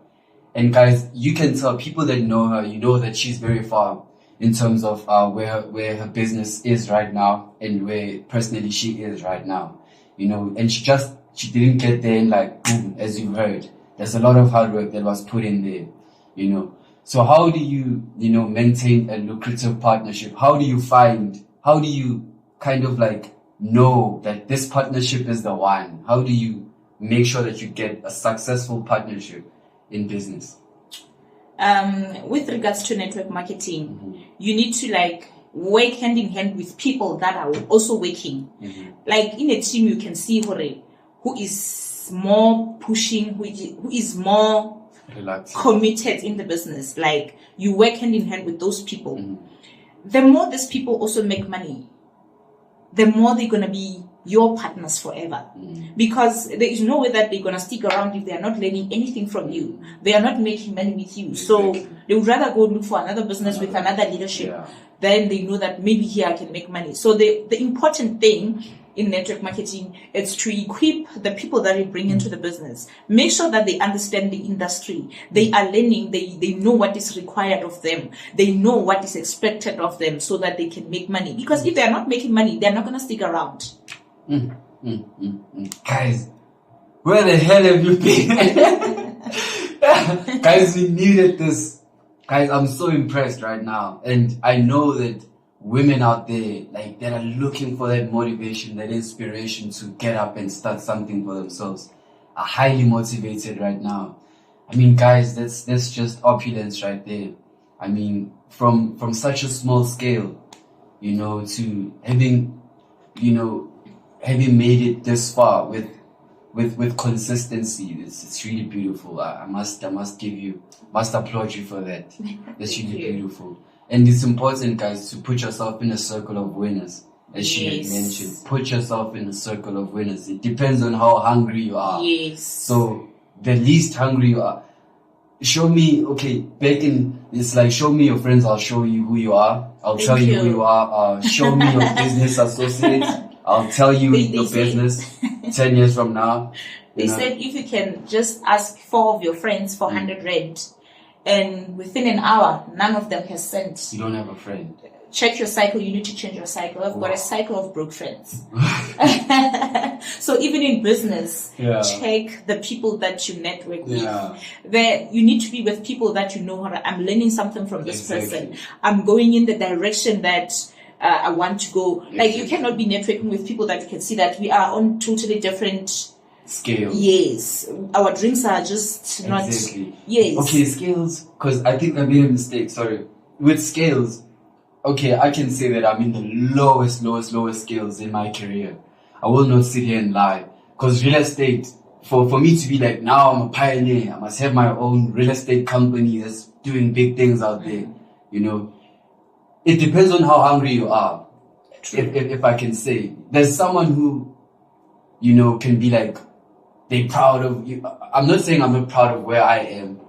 And guys, you can tell people that know her, that she's very far in terms of where her business is right now and where personally she is right now. And she didn't get there in like boom, as you heard. There's a lot of hard work that was put in there, So how do you, maintain a lucrative partnership? How do you kind of like know that this partnership is the one? How do you make sure that you get a successful partnership in business? With regards to network marketing, you need to like work hand in hand with people that are also working. Like in a team, you can see who is more pushing, who is more committed in the business. Like you work hand in hand with those people. The more these people also make money, the more they're gonna be your partners forever. Because there is no way that they're gonna stick around if they are not learning anything from you. They are not making money with you. So they would rather go look for another business with another leadership. Then they know that maybe here I can make money. So the important thing in network marketing is to equip the people that you bring into the business. Make sure that they understand the industry. They are learning. They know what is required of them. They know what is expected of them so that they can make money. Because if they are not making money, they're not going to stick around. Guys, where the hell have you been? Guys, we needed this. Guys, I'm so impressed right now. And I know that women out there, like, that are looking for that motivation, that inspiration to get up and start something for themselves, are highly motivated right now. I mean, guys, that's just opulence right there. I mean, from such a small scale, to having made it this far with with consistency. It's really beautiful. I must applaud you for that. That's really beautiful. And it's important, guys, to put yourself in a circle of winners. As she had mentioned, put yourself in a circle of winners. It depends on how hungry you are. Yes. So the least hungry you are, show me, it's like, show me your friends, I'll show you who you are. I'll tell you who you are. Show me your business associates. I'll tell you your business 10 years from now. They said if you can just ask 4 of your friends for 100 rand, and within an hour, none of them has sent. You don't have a friend. Check your cycle. You need to change your cycle. I've got a cycle of broke friends. So even in business, check the people that you network with. There, you need to be with people that you know. I'm learning something from this person. I'm going in the direction that I want to go. Like, you cannot be networking with people that you can see that we are on totally different scales. Yes, our dreams are just not. Yes. Okay, scales. Because I think I made a mistake. Sorry, with scales. Okay, I can say that I'm in the lowest scales in my career. I will not sit here and lie. Because real estate, for me to be like, now I'm a pioneer, I must have my own real estate company that's doing big things out there. You know, it depends on how hungry you are. If I can say, there's someone who, you know, can be like, they proud of you. I'm not saying I'm not proud of where I am,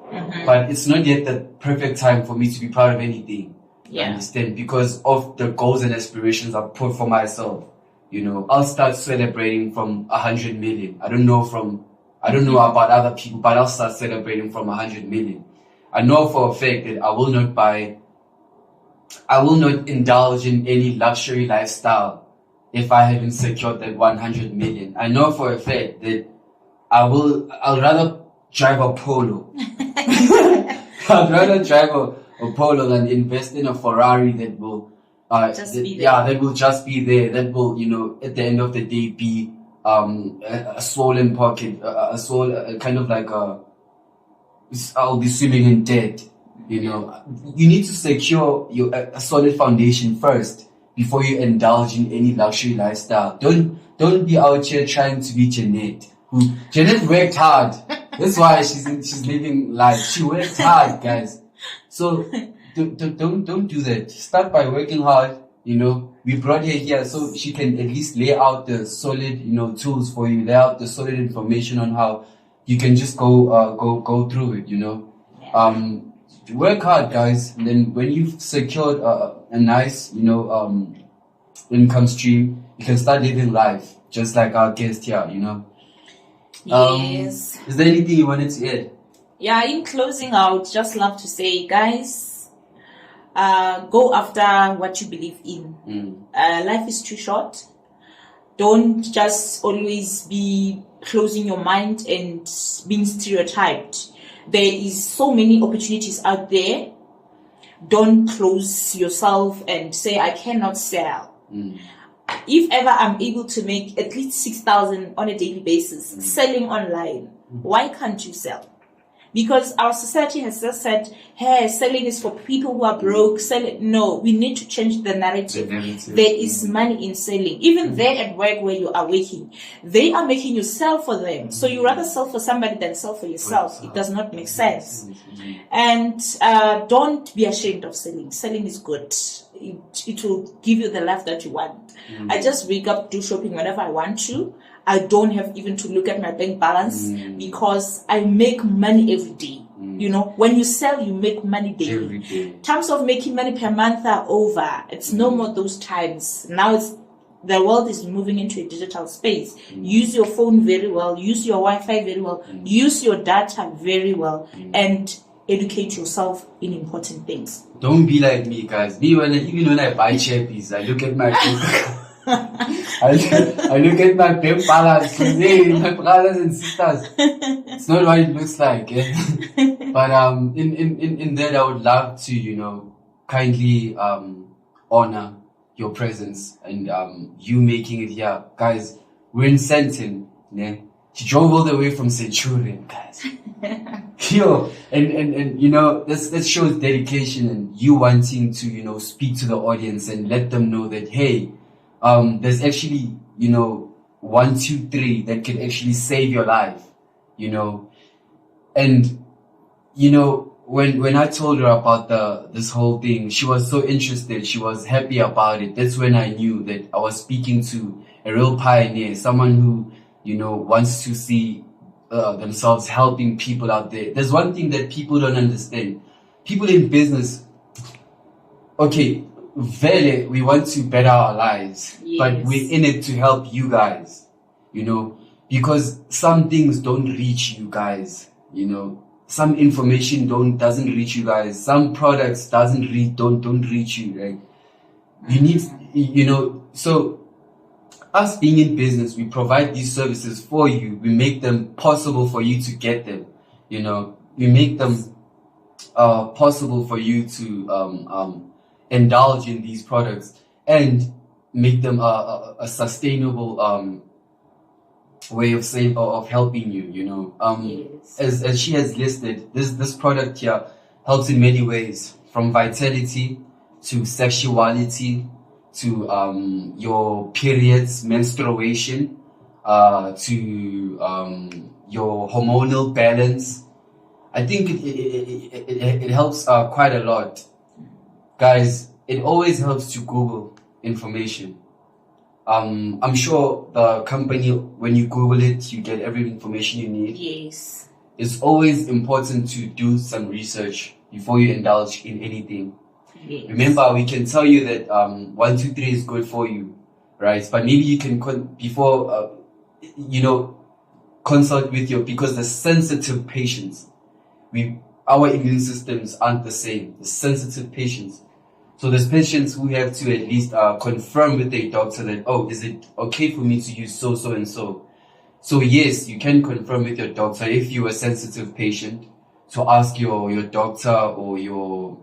but it's not yet the perfect time for me to be proud of anything. You understand? Because of the goals and aspirations I've put for myself. You know, I'll start celebrating from 100 million. I don't know about other people, but I'll start celebrating from 100 million. I know for a fact that I will not indulge in any luxury lifestyle if I haven't secured that 100 million. I know for a fact that I'll rather drive a Polo. I'd rather drive a Polo than invest in a Ferrari that will that will just be there. That will, you know, at the end of the day be a swollen pocket, kind of like I'll be swimming in debt. You know, you need to secure a solid foundation first before you indulge in any luxury lifestyle. Don't be out here trying to be Jeanette. Jeanette worked hard. That's why she's living life. She worked hard, guys. So don't do that. Start by working hard. You know, we brought her here so she can at least lay out the solid, you know, tools for you. Lay out the solid information on how you can just go through it. You know, work hard, guys. And then when you've secured a nice, you know, income stream, you can start living life just like our guest here. You know. Yes. Is there anything you wanted to add? Yeah, in closing, I would just love to say, guys, go after what you believe in. Life is too short. Don't just always be closing your mind and being stereotyped. There is so many opportunities out there. Don't close yourself and say, I cannot sell. If ever I'm able to make at least 6,000 on a daily basis selling online, why can't you sell? Because our society has just said, hey, selling is for people who are broke. No, we need to change the narrative. There is money in selling. Even there at work where you are working, they are making you sell for them. So you rather sell for somebody than sell for yourself. It does not make sense. And don't be ashamed of selling. Selling is good. It will give you the life that you want. I just wake up, do shopping whenever I want to. I don't have even to look at my bank balance because I make money every day. You know, when you sell, you make money daily. Every day. Times of making money per month are over. It's no more those times. Now the world is moving into a digital space. Use your phone very well. Use your Wi-Fi very well. Use your data very well. And educate yourself in important things. Don't be like me, guys. Even when I buy chappies, I look at my I look at my bank balance. Hey, my brothers and sisters. It's not what it looks like. Eh? But in that, I would love to, you know, kindly honor your presence and you making it here, guys. We're in Sentin. Yeah? She drove all the way from Centurion, guys. Yo, and you know, that shows dedication and you wanting to, you know, speak to the audience and let them know that, hey, there's actually, you know, 1, 2, 3 that can actually save your life, you know. And, you know, when I told her about this whole thing, she was so interested. She was happy about it. That's when I knew that I was speaking to a real pioneer, someone who, you know, wants to see themselves helping people out there. There's one thing that people don't understand. People in business, okay, vele, we want to better our lives, but we're in it to help you guys, you know, because some things don't reach you guys, you know. Some information doesn't reach you guys. Some products don't reach you. Like, you need, you know. So us being in business, we provide these services for you. We make them possible for you to get them. You know, we make them possible for you to indulge in these products and make them a sustainable way of helping you, you know. As she has listed, this product here helps in many ways, from vitality to sexuality to your periods, menstruation, to your hormonal balance. I think it helps quite a lot. Guys, it always helps to Google information. I'm sure the company, when you Google it, you get every information you need. Yes. It's always important to do some research before you indulge in anything. Yes. Remember, we can tell you that 1, 2, 3 is good for you, right? But maybe you can consult with because the sensitive patients, our immune systems aren't the same. The sensitive patients. So there's patients who have to at least confirm with their doctor that, oh, is it okay for me to use so and so? So yes, you can confirm with your doctor if you're a sensitive patient, to ask your doctor or to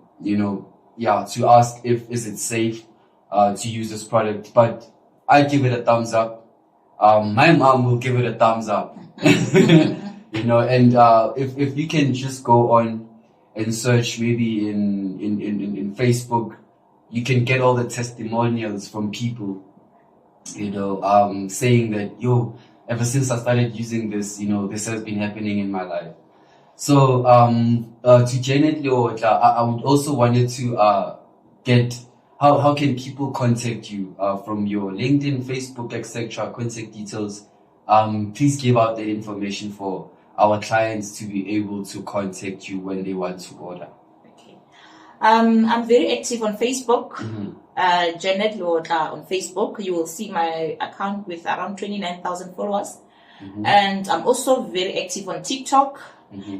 ask if is it safe to use this product. But I give it a thumbs up. My mom will give it a thumbs up. You know, and if you can just go on and search maybe in Facebook, you can get all the testimonials from people, you know, saying that, yo, ever since I started using this, you know, this has been happening in my life. So to Janet Leo, I would also wanted to get how can people contact you from your LinkedIn, Facebook, etc. contact details. Please give out the information for our clients to be able to contact you when they want to order. Okay. I'm very active on Facebook. Janet Lord on Facebook. You will see my account with around 29,000 followers. And I'm also very active on TikTok.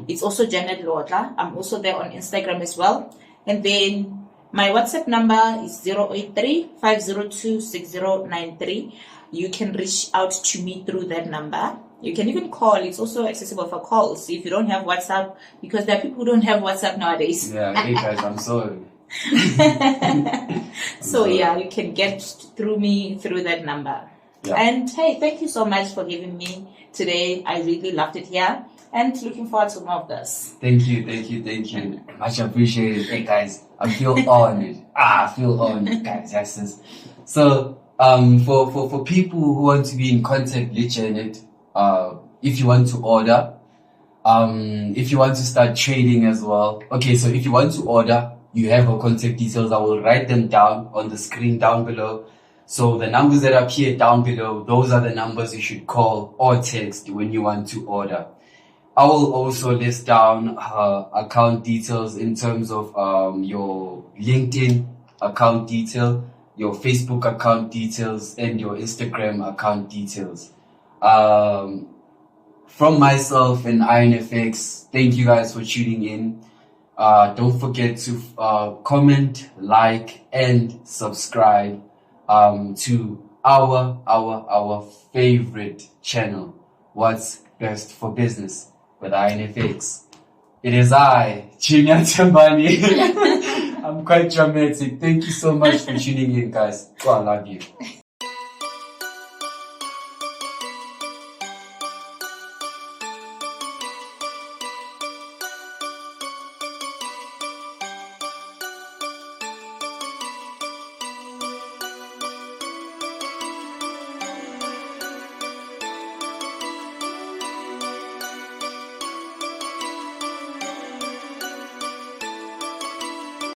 It's also Janet Lord. I'm also there on Instagram as well. And then my WhatsApp number is 083-502-6093. You can reach out to me through that number. You can even call. It's also accessible for calls if you don't have WhatsApp, because there are people who don't have WhatsApp nowadays. Yeah, hey guys, I'm sorry. So yeah, you can get through me through that number. Yeah. And hey, thank you so much for having me today. I really loved it here, and looking forward to more of this. Thank you. Much appreciated. Hey guys, I feel honored. I feel honored, guys. Yes. So for people who want to be in contact with Janet, if you want to order, if you want to start trading as well. Okay, so if you want to order, you have her contact details. I will write them down on the screen down below. So the numbers that appear down below, those are the numbers you should call or text when you want to order. I will also list down her account details in terms of your LinkedIn account detail, your Facebook account details, and your Instagram account details. From myself and IRONFX, thank you guys for tuning in. Don't forget to comment, like, and subscribe to our favorite channel, What's Best for Business with IRONFX. It is I, Junior Tembane. I'm quite dramatic. Thank you so much for tuning in, guys. Oh, I love you.